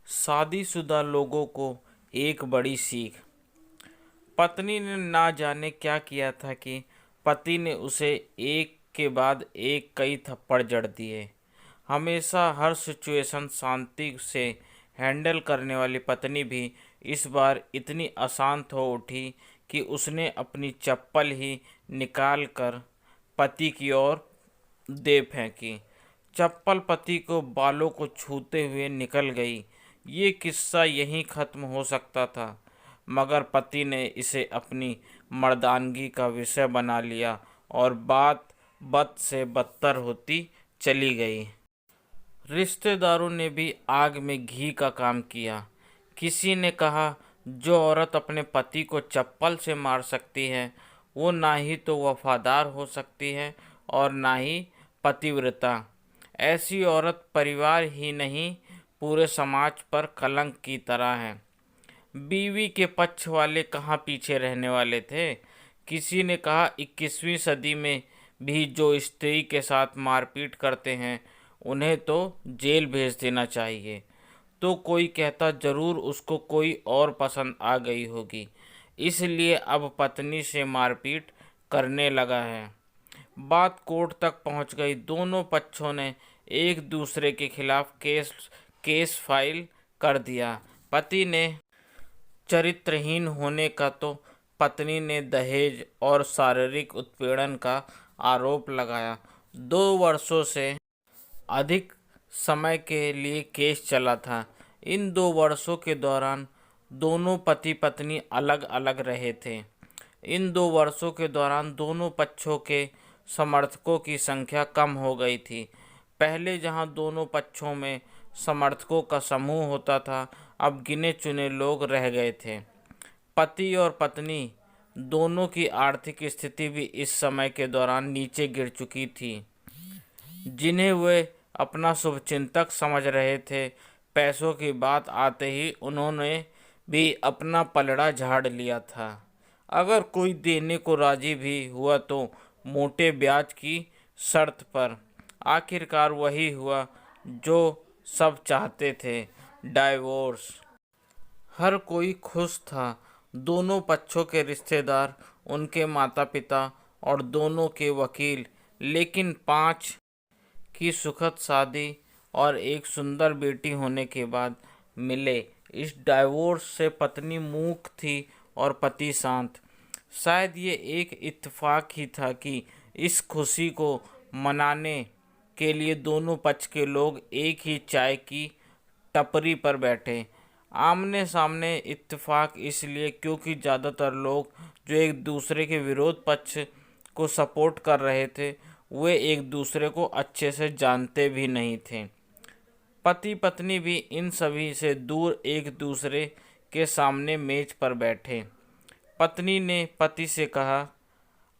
शादीशुदा लोगों को एक बड़ी सीख। पत्नी ने ना जाने क्या किया था कि पति ने उसे एक के बाद एक कई थप्पड़ जड़ दिए। हमेशा हर सिचुएशन शांति से हैंडल करने वाली पत्नी भी इस बार इतनी अशांत हो उठी कि उसने अपनी चप्पल ही निकाल कर पति की ओर दे फेंकी। चप्पल पति को बालों को छूते हुए निकल गई। ये किस्सा यहीं खत्म हो सकता था, मगर पति ने इसे अपनी मर्दानगी का विषय बना लिया और बात बद से बदतर होती चली गई। रिश्तेदारों ने भी आग में घी का काम किया। किसी ने कहा, जो औरत अपने पति को चप्पल से मार सकती है वो ना ही तो वफादार हो सकती है और ना ही पतिव्रता। ऐसी औरत परिवार ही नहीं पूरे समाज पर कलंक की तरह है। बीवी के पक्ष वाले कहाँ पीछे रहने वाले थे। किसी ने कहा, 21वीं सदी में भी जो स्त्री के साथ मारपीट करते हैं उन्हें तो जेल भेज देना चाहिए। तो कोई कहता, जरूर उसको कोई और पसंद आ गई होगी, इसलिए अब पत्नी से मारपीट करने लगा है। बात कोर्ट तक पहुंच गई। दोनों पक्षों ने एक दूसरे के खिलाफ केस फाइल कर दिया। पति ने चरित्रहीन होने का तो पत्नी ने दहेज और शारीरिक उत्पीड़न का आरोप लगाया। 2 वर्षों से अधिक समय के लिए केस चला था। इन 2 वर्षों के दौरान दोनों पति पत्नी अलग अलग रहे थे। इन 2 वर्षों के दौरान दोनों पक्षों के समर्थकों की संख्या कम हो गई थी। पहले जहां दोनों पक्षों में समर्थकों का समूह होता था, अब गिने चुने लोग रह गए थे। पति और पत्नी दोनों की आर्थिक स्थिति भी इस समय के दौरान नीचे गिर चुकी थी। जिन्हें वे अपना शुभचिंतक समझ रहे थे, पैसों की बात आते ही उन्होंने भी अपना पलड़ा झाड़ लिया था। अगर कोई देने को राजी भी हुआ तो मोटे ब्याज की शर्त पर। आखिरकार वही हुआ जो सब चाहते थे, डाइवोर्स। हर कोई खुश था। दोनों पक्षों के रिश्तेदार, उनके माता पिता और दोनों के वकील। लेकिन 5 की सुखद शादी और एक सुंदर बेटी होने के बाद मिले इस डाइवोर्स से पत्नी मूक थी और पति शांत। शायद ये एक इत्तेफाक ही था कि इस खुशी को मनाने के लिए दोनों पक्ष के लोग एक ही चाय की टपरी पर बैठे। आमने सामने इत्तेफाक इसलिए क्योंकि ज़्यादातर लोग जो एक दूसरे के विरोध पक्ष को सपोर्ट कर रहे थे वे एक दूसरे को अच्छे से जानते भी नहीं थे। पति पत्नी भी इन सभी से दूर एक दूसरे के सामने मेज पर बैठे। पत्नी ने पति से कहा,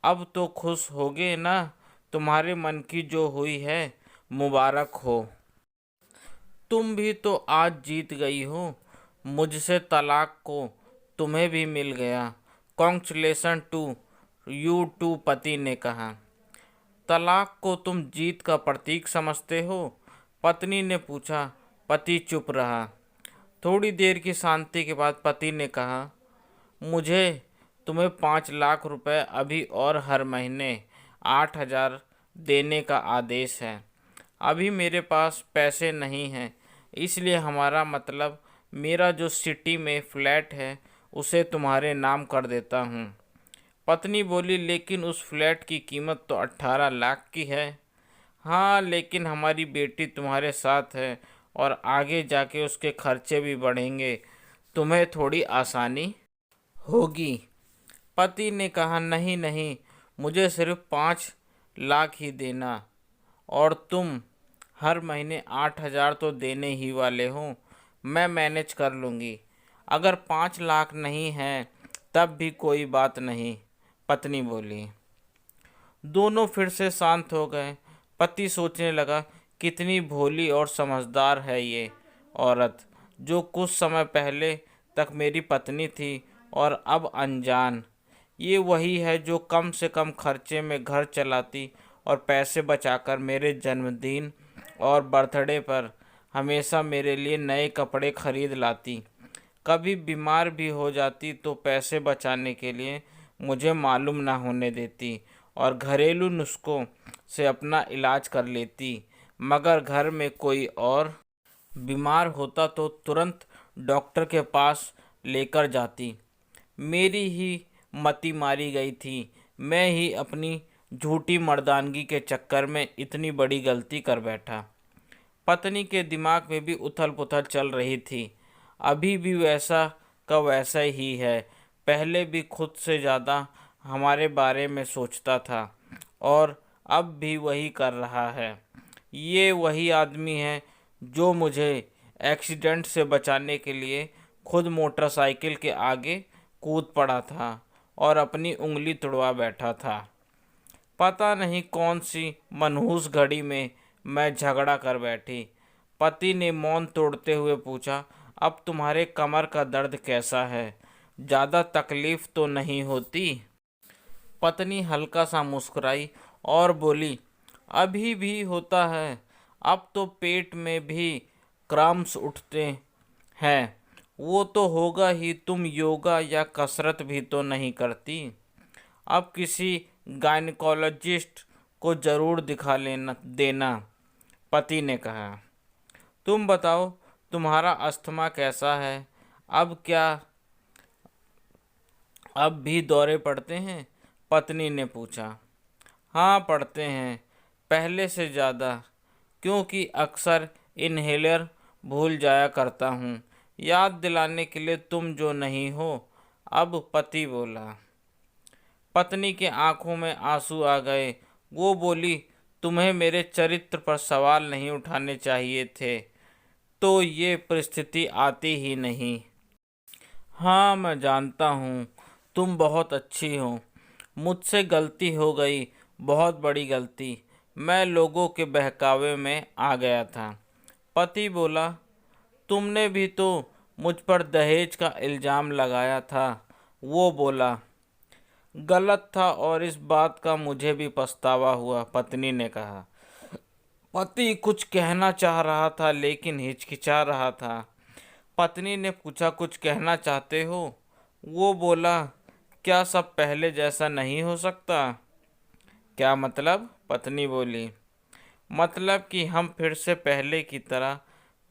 अब तो खुश होगे ना, तुम्हारे मन की जो हुई है मुबारक हो। तुम भी तो आज जीत गई हो। मुझसे तलाक को तुम्हें भी मिल गया। कॉन्ग्रेचुलेशन टू यू टू, पति ने कहा। तलाक को तुम जीत का प्रतीक समझते हो? पत्नी ने पूछा। पति चुप रहा। थोड़ी देर की शांति के बाद पति ने कहा, मुझे तुम्हें 5 लाख रुपए अभी और हर महीने 8,000 देने का आदेश है। अभी मेरे पास पैसे नहीं हैं, इसलिए हमारा मतलब मेरा जो सिटी में फ्लैट है उसे तुम्हारे नाम कर देता हूँ। पत्नी बोली, लेकिन उस फ्लैट की कीमत तो 18 लाख की है। हाँ, लेकिन हमारी बेटी तुम्हारे साथ है और आगे जाके उसके खर्चे भी बढ़ेंगे, तुम्हें थोड़ी आसानी होगी। पति ने कहा, नहीं नहीं, मुझे सिर्फ 5 लाख ही देना, और तुम हर महीने 8,000 तो देने ही वाले हो। मैं मैनेज कर लूँगी। अगर 5 लाख नहीं है तब भी कोई बात नहीं, पत्नी बोली। दोनों फिर से शांत हो गए। पति सोचने लगा, कितनी भोली और समझदार है ये औरत, जो कुछ समय पहले तक मेरी पत्नी थी और अब अनजान। ये वही है जो कम से कम खर्चे में घर चलाती और पैसे बचाकर मेरे जन्मदिन और बर्थडे पर हमेशा मेरे लिए नए कपड़े खरीद लाती। कभी बीमार भी हो जाती तो पैसे बचाने के लिए मुझे मालूम ना होने देती और घरेलू नुस्खों से अपना इलाज कर लेती। मगर घर में कोई और बीमार होता तो तुरंत डॉक्टर के पास लेकर जाती। मेरी ही मति मारी गई थी। मैं ही अपनी झूठी मर्दानगी के चक्कर में इतनी बड़ी गलती कर बैठा। पत्नी के दिमाग में भी उथल पुथल चल रही थी। अभी भी वैसा का वैसा ही है। पहले भी खुद से ज़्यादा हमारे बारे में सोचता था और अब भी वही कर रहा है। ये वही आदमी है जो मुझे एक्सीडेंट से बचाने के लिए खुद मोटरसाइकिल के आगे कूद पड़ा था और अपनी उंगली तुड़वा बैठा था। पता नहीं कौन सी मनहूस घड़ी में मैं झगड़ा कर बैठी। पति ने मौन तोड़ते हुए पूछा, अब तुम्हारे कमर का दर्द कैसा है? ज़्यादा तकलीफ तो नहीं होती? पत्नी हल्का सा मुस्कुराई और बोली, अभी भी होता है। अब तो पेट में भी क्रैम्प्स उठते हैं। वो तो होगा ही, तुम योगा या कसरत भी तो नहीं करती। अब किसी गायनेकोलॉजिस्ट को ज़रूर दिखा देना, पति ने कहा। तुम बताओ, तुम्हारा अस्थमा कैसा है? अब क्या अब भी दौरे पड़ते हैं? पत्नी ने पूछा। हाँ, पड़ते हैं, पहले से ज़्यादा, क्योंकि अक्सर इन्हेलर भूल जाया करता हूँ। याद दिलाने के लिए तुम जो नहीं हो। अब पति बोला। पत्नी के आंखों में आंसू आ गए। वो बोली, तुम्हें मेरे चरित्र पर सवाल नहीं उठाने चाहिए थे, तो ये परिस्थिति आती ही नहीं। हाँ, मैं जानता हूँ, तुम बहुत अच्छी हो। मुझसे गलती हो गई, बहुत बड़ी गलती। मैं लोगों के बहकावे में आ गया था। पति बोला, तुमने भी तो मुझ पर दहेज का इल्ज़ाम लगाया था। वो बोला, गलत था और इस बात का मुझे भी पछतावा हुआ, पत्नी ने कहा। पति कुछ कहना चाह रहा था लेकिन हिचकिचा रहा था। पत्नी ने पूछा, कुछ कहना चाहते हो? वो बोला, क्या सब पहले जैसा नहीं हो सकता? क्या मतलब? पत्नी बोली, मतलब कि हम फिर से पहले की तरह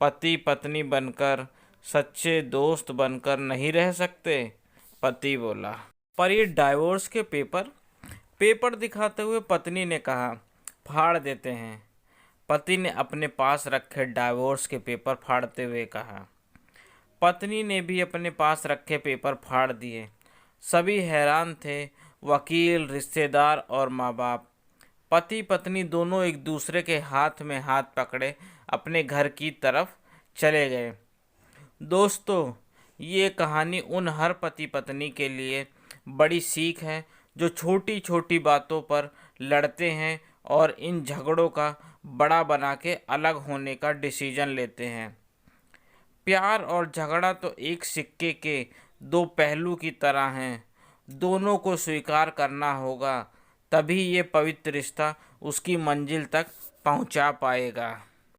पति पत्नी बनकर, सच्चे दोस्त बनकर नहीं रह सकते? पति बोला। पर ये डाइवोर्स के पेपर दिखाते हुए पत्नी ने कहा, फाड़ देते हैं। पति ने अपने पास रखे डाइवोर्स के पेपर फाड़ते हुए कहा। पत्नी ने भी अपने पास रखे पेपर फाड़ दिए। सभी हैरान थे, वकील, रिश्तेदार और माँ बाप। पति पत्नी दोनों एक दूसरे के हाथ में हाथ पकड़े अपने घर की तरफ चले गए। दोस्तों, ये कहानी उन हर पति पत्नी के लिए बड़ी सीख है जो छोटी छोटी बातों पर लड़ते हैं और इन झगड़ों का बड़ा बना के अलग होने का डिसीजन लेते हैं। प्यार और झगड़ा तो एक सिक्के के दो पहलू की तरह हैं। दोनों को स्वीकार करना होगा, तभी ये पवित्र रिश्ता उसकी मंजिल तक पहुंचा पाएगा।